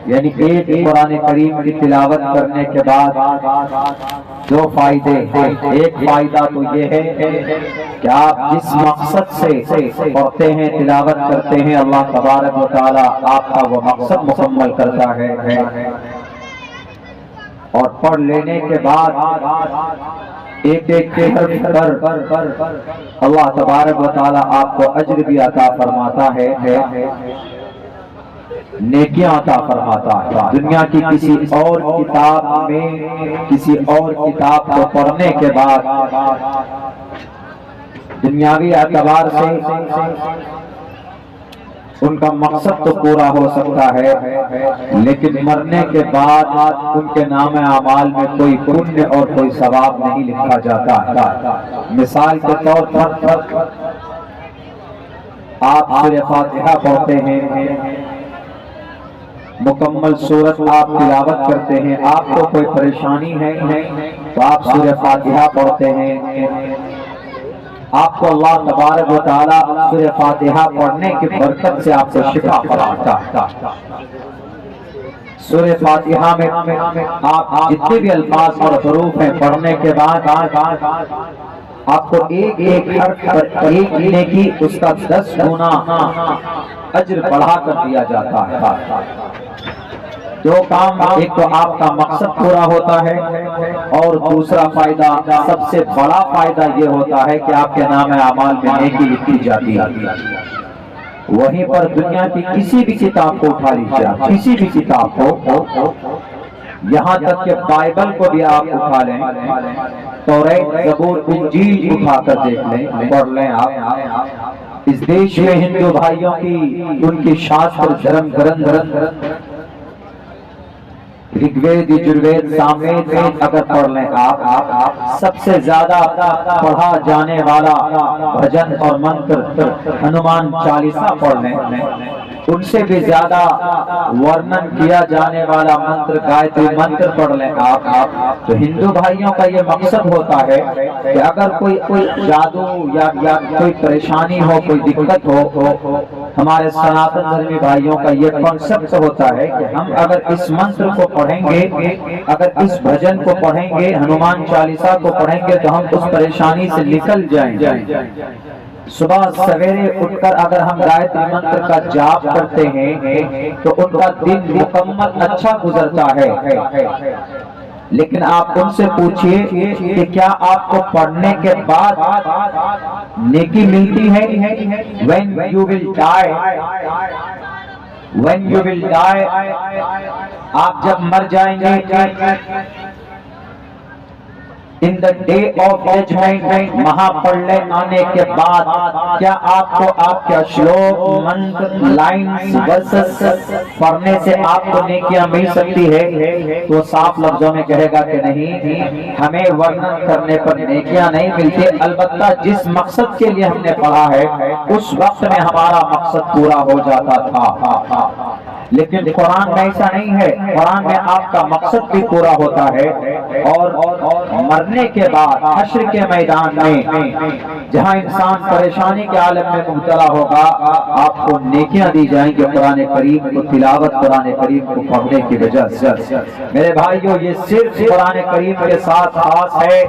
یعنی ایک قرآن کریم کی تلاوت کرنے کے بعد دو فائدے ہیں۔ ایک فائدہ تو یہ ہے کہ آپ جس مقصد سے پڑھتے ہیں تلاوت کرتے ہیں اللہ تبارک و تعالی آپ کا وہ مقصد مکمل کرتا ہے، اور پڑھ لینے کے بعد ایک ایک حرف پر اللہ تبارک و تعالی آپ کو اجر بھی عطا فرماتا ہے، نیکیاں عطا فرماتا ہے۔ دنیا کی کسی اور کتاب میں کسی اور کتاب کو پڑھنے کے بعد دنیاوی اعتبار سے ان کا مقصد تو پورا ہو سکتا ہے، لیکن مرنے کے بعد ان کے نام اعمال میں کوئی پنیہ اور کوئی ثواب نہیں لکھا جاتا۔ مثال کے طور پر آپ سورہ فاتحہ پڑھتے ہیں، مکمل سورت آپ تلاوت کرتے ہیں، آپ کو کوئی پریشانی ہے تو آپ سورہ فاتحہ پڑھتے ہیں، آپ کو اللہ تبارک و تعالیٰ سورہ فاتحہ پڑھنے کی برکت سے آپ کو شفا فراتا ہے۔ سورہ فاتحہ میں آپ جتنے بھی الفاظ اور حروف ہیں پڑھنے کے بعد آپ کو ایک ایک حرف پر ایک نیکی اس کا 10 گنا اجر بڑھا کر دیا جاتا ہے۔ دو کام، ایک تو آپ کا مقصد پورا ہوتا ہے، اور دوسرا فائدہ، سب سے بڑا فائدہ یہ ہوتا ہے کہ آپ کے نام اعمال میں نیکی لکھی جاتی ہے۔ وہیں پر دنیا کی کسی بھی کتاب کو اٹھا لیجیے، کسی بھی کتاب کو، یہاں تک کہ بائبل کو بھی آپ اٹھا لیں، توریت، زبور، انجیل اٹھا کر دیکھ لیں، پڑھ لیں آپ، اس دیش میں ہندو بھائیوں کی ان کی شاستر دھرم گرنتھ رگ وید، یجروید، ساموید اگر پڑھ لیں آپ، سب سے زیادہ پڑھا جانے والا بھجن اور منتر ہنومان چالیسا پڑھ لیں، ان سے بھی زیادہ ورنن کیا جانے والا منتر گایتری منتر پڑھ لیں آپ۔ تو ہندو بھائیوں کا یہ مقصد ہوتا ہے کہ اگر کوئی جادو یا کوئی پریشانی ہو، کوئی دقت ہو، ہمارے سناتن دھرمی بھائیوں کا یہ کنسپٹ ہوتا ہے کہ ہم اگر اس منتر کو پڑھیں گے، اگر اس بھجن کو پڑھیں گے، ہنومان چالیسا کو پڑھیں گے تو ہم اس پریشانی سے نکل جائیں گے۔ صبح سویرے اٹھ کر اگر ہم گایتری منتر کا جاپ کرتے ہیں تو ان کا دن مکمل اچھا گزرتا ہے۔ لیکن آپ ان سے پوچھئے کہ کیا آپ کو پڑھنے کے بعد نیکی ملتی ہے؟ When you will die، آپ جب مر جائیں گے، in the day of judgment، مہا پرلے آنے کے بعد کیا آپ کو آپ کا شلوک، منتر، لائنز، ورسز پڑھنے سے آپ کو نیکیاں مل سکتی ہے؟ تو صاف لفظوں میں کہے گا کہ نہیں، ہمیں ورنن کرنے پر نیکیاں نہیں ملتی، البتہ جس مقصد کے لیے ہم نے پڑھا ہے اس وقت میں ہمارا مقصد پورا ہو جاتا تھا۔ لیکن قرآن میں ایسا نہیں ہے، قرآن میں آپ کا مقصد بھی پورا ہوتا ہے، اور مرنے کے بعد حشر کے میدان میں جہاں انسان پریشانی کے عالم میں مبتلا ہوگا، آپ کو نیکیاں دی جائیں گے قرآن کریم کو تلاوت، قرآن کریم کو پڑھنے کی وجہ سے۔ میرے بھائیو، یہ صرف قرآن کریم کے ساتھ خاص ہے،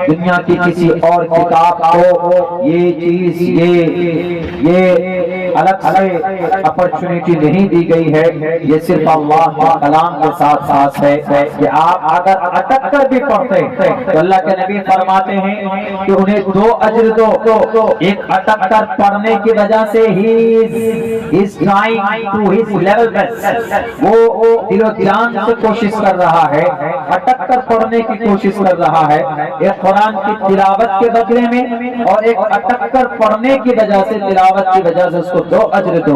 دنیا کی کسی اور کتاب کو یہ چیز یہ الگ سے اپرچونٹی نہیں دی گئی ہے، یہ صرف اللہ کے کلام کے ساتھ خاص ہے کہ آپ اگر اٹک کر بھی پڑھتے تو اللہ کے نبی فرماتے ہیں کہ انہیں 2 اجر دو، ایک اٹک کر پڑھنے کی وجہ سے ہی is trying to his level best، وہ دل و جان سے کوشش کر رہا ہے، اٹک کر پڑھنے کی کوشش کر رہا ہے، ایک قرآن کی تلاوت کے بدلے میں، اور ایک اٹک کر پڑھنے کی وجہ سے، تلاوت کی وجہ سے اس کو 2 اجر دو۔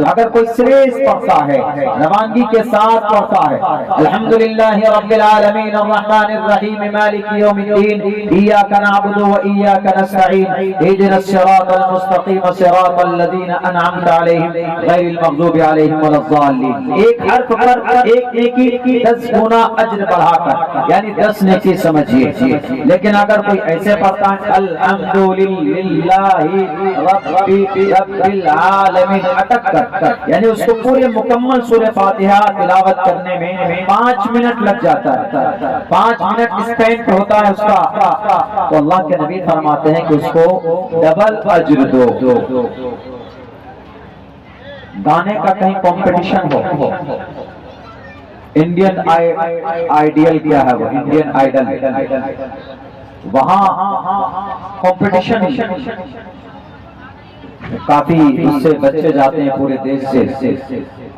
اگر کوئی سریس پڑھتا ہے، روانگی کے ساتھ پڑھتا ہے، الحمدللہ رب العالمین الرحمن الرحیم مالک یوم الدین ایاک نعبد و ایاک نستعین اهدنا الصراط المستقیم صراط الذین انعمت علیہم غیر المغضوب علیہم ولا الضالین، ایک حرف پر ایک نیکی 10 گنا اجر بڑھا کر، یعنی 10 نیکی سمجھیے۔ لیکن اگر کوئی ایسے پڑھتا ہے الحمدللہ رب العالمین العالمین اٹک کر یعنی اس کو پورے مکمل سورہ فاتحہ تلاوت کرنے میں 5 منٹ لگ جاتا ہے، 5 منٹ اسپینڈ ہوتا ہے اس کا، تو اللہ کے نبی فرماتے ہیں کہ اس کو ڈبل اجر دو۔ گانے کا کہیں کمپٹیشن ہو، انڈین آئیڈیل کیا ہے وہ، انڈین آئیڈل، وہاں کمپٹیشن کافی اس سے بچے جاتے ہیں پورے دیش سے،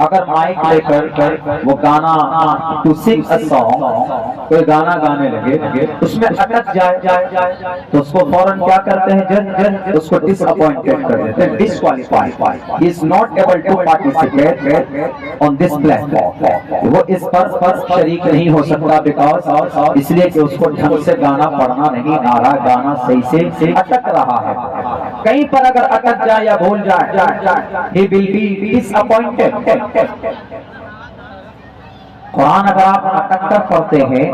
اگر مائک لے کر وہ گانا ٹو سنگ اے سانگ، کوئی گانا گانے لگے اس میں اٹک جائے تو اس کو فوراً کیا کرتے ہیں، جج اس کو ڈس اپوائنٹڈ کر دیتے ہیں، disqualify, he is not able to participate on this platform فارم، وہ اس پر شریک نہیں ہو سکتا، بیکاز اس لیے کہ اس کو ڈھنگ سے گانا پڑھنا نہیں آ رہا، گانا صحیح سے اٹک رہا ہے، کہیں پر اگر اٹک جائے یا بھول جائے he will be disappointed۔ قرآن اگر آپ اٹک کر پڑھتے ہیں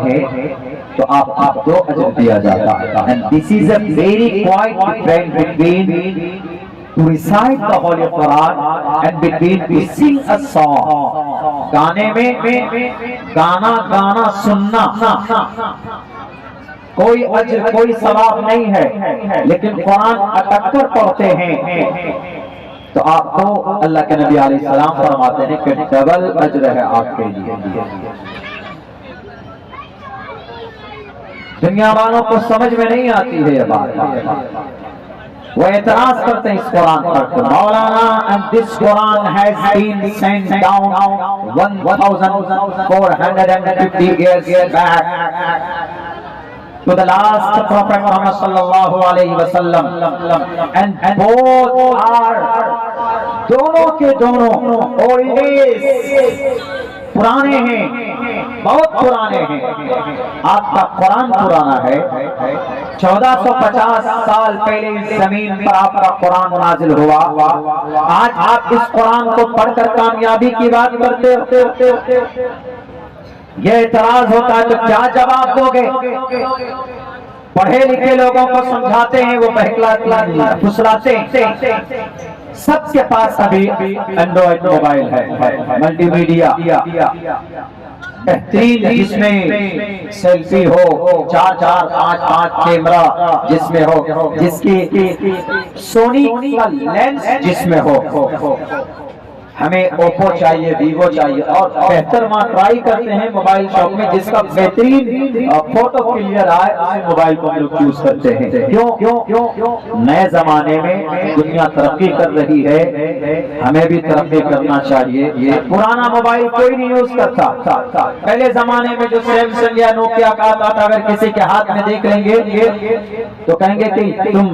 تو آپ کو اجر دیا جاتا ہے، and this is a very quite difference between to recite the Holy Quran and between to sing a song۔ گانے میں گانا سننا کوئی اجر کوئی ثواب نہیں ہے، لیکن قرآن اٹک کر پڑھتے ہیں تو آپ کو اللہ کے نبی علیہ السلام فرماتے ہیں کہ ڈبل اجر ہے آپ کے لیے۔ دنیا والوں کو سمجھ میں نہیں آتی ہے یہ بات، وہ اعتراض کرتے ہیں اس قرآن پر، مولانا and this Quran has been sent down 1450 years back to the last Prophet Muhammad sallallahu alayhi wa sallam, and both are دونوں کے دونوں old پرانے ہیں، بہت پرانے ہیں۔ آپ کا قرآن پرانا ہے، 1450 سال پہلے اس زمین پر آپ کا قرآن نازل ہوا، آج آپ اس قرآن کو پڑھ کر کامیابی کی بات کرتے ہو، یہ اعتراض ہوتا ہے تو کیا جواب دو گے؟ پڑھے لکھے لوگوں کو سمجھاتے ہیں، وہ بہکلاتے پھسلاتے ہیں۔ سب کے پاس ابھی اینڈرائڈ موبائل ہے، ملٹی میڈیا بہترین، جس میں سیلفی ہو، 4 5 کیمرہ جس میں ہو، جس کی سونی کا لینس جس میں ہو۔ ہمیں اوپو چاہیے، ویوو چاہیے، اور بہتر وہاں ٹرائی کرتے ہیں موبائل شاپ میں جس کا بہترین فوٹو کلیئر آئے، اسی موبائل کو ہم لوگ چوز کرتے ہیں۔ کیوں؟ نئے زمانے میں دنیا ترقی کر رہی ہے، ہمیں بھی ترقی کرنا چاہیے۔ یہ پرانا موبائل کوئی نہیں یوز کرتا، پہلے زمانے میں جو سیمسنگ یا نوکیا کا آتا تھا، اگر کسی کے ہاتھ میں دیکھ لیں گے تو کہیں گے کہ تم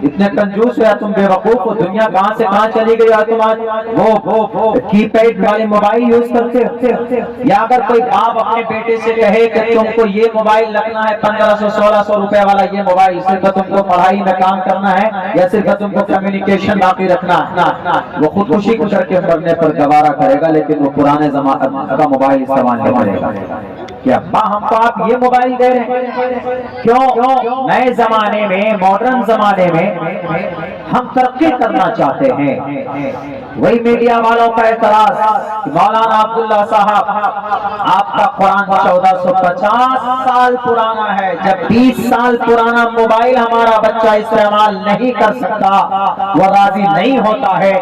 اتنے کنجوس ہو یا تم بے وقوف ہو، دنیا کہاں سے کہاں چلی گئی، اور تم آج وہ کی پیڈ والے موبائل یوز کرتے ہو۔ یا اگر کوئی باپ اپنے بیٹے سے کہے کہ تم کو یہ موبائل رکھنا ہے 1500-1600 روپے والا یہ موبائل، صرف تم کو پڑھائی میں کام کرنا ہے یا صرف تم کو کمیونیکیشن باقی رکھنا ہے، وہ خودکشی کر کے مرنے پر گوارا کرے گا، لیکن وہ پرانے زمانے کا موبائل استعمال نہیں کرے گا۔ کہ ابا ہم کو آپ یہ موبائل دے رہے ہیں، کیوں؟ نئے زمانے میں، ماڈرن زمانے میں ہم ترقی کرنا چاہتے ہیں۔ وہی میڈیا والوں کا اعتراض، مولانا عبداللہ صاحب آپ کا قرآن 1450 سال پرانا ہے، جب 20 سال پرانا موبائل ہمارا بچہ استعمال نہیں کر سکتا، وہ راضی نہیں ہوتا ہے۔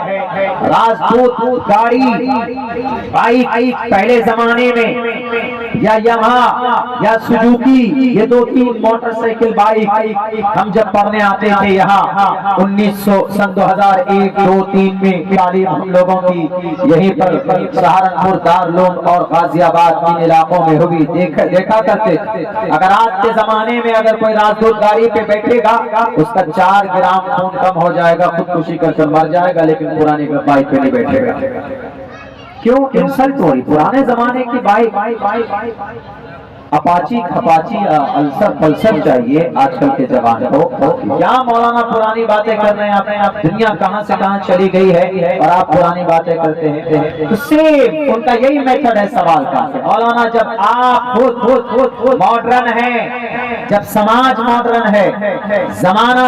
راجدوت گاڑی، بائک پہلے زمانے میں یا یامہا یا سوزوکی، یہ 2-3 موٹر سائیکل بائک ہم جب پڑھنے آتے تھے یہاں 1900 2001 2 3 میں تعلیم ہم لوگوں کی یہیں پر سہارنپور، دارالعلوم اور غازی آباد ان علاقوں میں ہوئی، دیکھا کرتے تھے۔ اگر آج کے زمانے میں اگر کوئی راجدوت گاڑی پہ بیٹھے گا، اس کا 4 گرام خون کم ہو جائے گا، خودکشی کر کے مر جائے گا، لیکن پرانی بائک پہ نہیں بیٹھے گا۔ کیوں؟ انسلٹ ہو رہی۔ پرانے زمانے کی بائک اپاچی کھپاچی السر پلسر چاہیے آج کل کے جوان کو۔ کیا مولانا پرانی باتیں کر رہے ہیں آپ؟ دنیا کہاں سے کہاں چلی گئی ہے اور آپ پرانی باتیں کرتے ہیں۔ تو صرف ان کا یہی میتھڈ ہے سوال کا۔ مولانا جب آپ خود ماڈرن ہیں، جب سماج ماڈرن ہے، زمانہ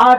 8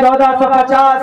1450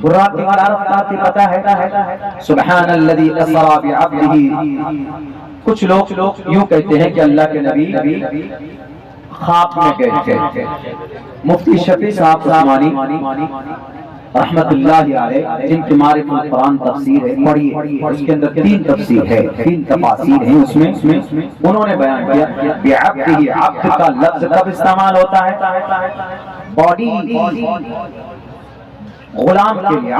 براق کی کیا رفتار تھی پتہ ہے؟ سبحان الذی اسری بعبدہ. کچھ لوگ یوں کہتے ہیں کہ اللہ کے نبی خواب میں گئے تھے. مفتی شفیع صاحب عثمانی رحمت اللہ علیہ جن کی معرفت القرآن تفسیر ہے پڑھی ہے، اس کے اندر 3 تفسیر ہے، 3 تفاسیر ہیں. اس میں انہوں نے بیان کیا بعبدہ. عبد کا لفظ کب استعمال ہوتا ہے؟ باڈی، غلام کے لیے.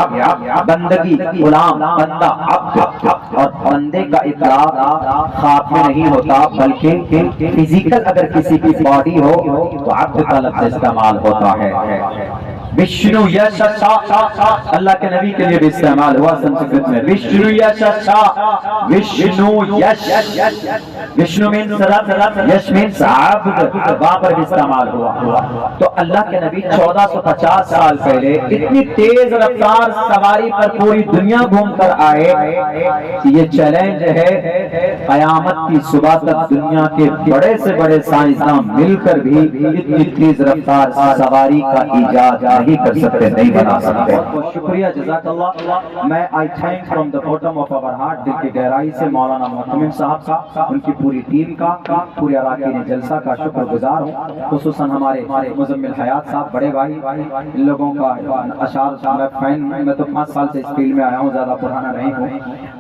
بندگی، غلام، بندہ، عبد. اور بندے کا اطلاق خواب میں نہیں ہوتا بلکہ فزیکل اگر کسی کی باڈی ہو تو عبد کا لفظ استعمال ہوتا ہے. وشنو یشا، اللہ کے نبی کے لیے بھی استعمال ہوا سنسکرت میں. وشنو یشا، وشنو یش، وشنو مینس رب، یش مینس عبد، وہاں پر بھی استعمال ہوا. تو اللہ کے نبی 1450 سال پہلے اتنی تیز رفتار سواری پر پوری دنیا گھوم کر آئے کہ یہ چیلنج ہے قیامت کی صبح تک دنیا کے بڑے سے بڑے سائنسداں مل کر بھی اتنی تیز رفتار سواری کا ایجاد نہیں کر سکتے، نہیں بنا سکتے. شکریہ، جزاک اللہ. میں I thank from the bottom of our heart, دل کی گہرائی سے مولانا محتمم صاحب کا، ان کی پوری ٹیم کا، پورے اراکین جلسہ کا شکر گزار ہوں. خصوصاً ہمارے مزمل حیات صاحب بڑے بھائی، ان لوگوں کا اشعار میں فین. میں تو 5 سال سے اس فیلڈ میں آیا ہوں، زیادہ پرانا نہیں ہوں.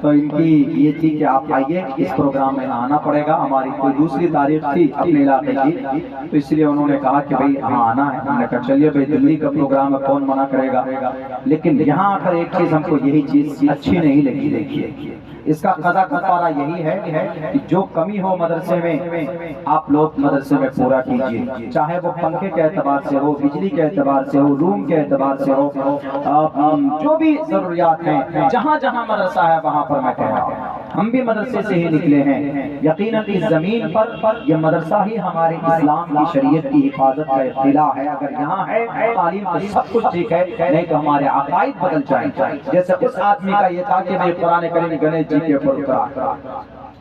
تو ان کی یہ تھی کہ آپ آئیے، اس پروگرام میں آنا پڑے گا. ہماری کوئی دوسری تاریخ تھی اپنے علاقے کی، تو اس لیے انہوں نے کہا کہ بھئی ہاں آنا ہے. ہم نے کہا چلیے بھئی، دلی کا پروگرام ہے، کون منع کرے گا. لیکن یہاں آ کر ایک چیز ہم کو یہی چیز اچھی نہیں لگی. دیکھیے اس کا قضا کفارہ یہی ہے کہ جو کمی ہو مدرسے میں آپ لوگ مدرسے میں پورا کیجیے، چاہے وہ پنکھے کے اعتبار سے ہو، بجلی کے اعتبار سے ہو، روم کے اعتبار سے ہو، جو بھی ضروریات ہیں. جہاں جہاں مدرسہ ہے وہاں پر میں کہہ رہا ہوں ہم بھی مدرسے سے ہی نکلے ہیں. یقیناً اس زمین پر یہ مدرسہ ہی ہمارے اسلام کی شریعت کی حفاظت کا اطلاع ہے. اگر یہاں ہے تعلیم تو سب کچھ ٹھیک ہے، نہیں تو ہمارے عقائد بدل جائیں. جیسے اس آدمی کا یہ تھا کہ میں قرآن کریم گنیش جی کے اوپر اترا.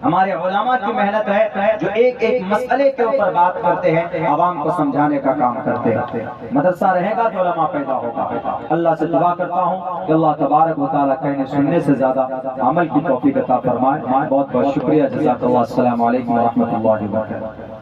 ہمارے علماء کی محنت ہے جو ایک ایک مسئلے کے اوپر بات کرتے ہیں، عوام کو سمجھانے کا کام کرتے ہیں. مدرسہ رہے گا تو علماء پیدا ہوگا. اللہ سے دعا کرتا ہوں کہ اللہ تبارک و تعالیٰ کہنے سننے سے زیادہ عمل کی توفیق عطا فرمائے. بہت بہت شکریہ، جزاک اللہ. السلام علیکم ورحمۃ اللہ وبرکاتہ.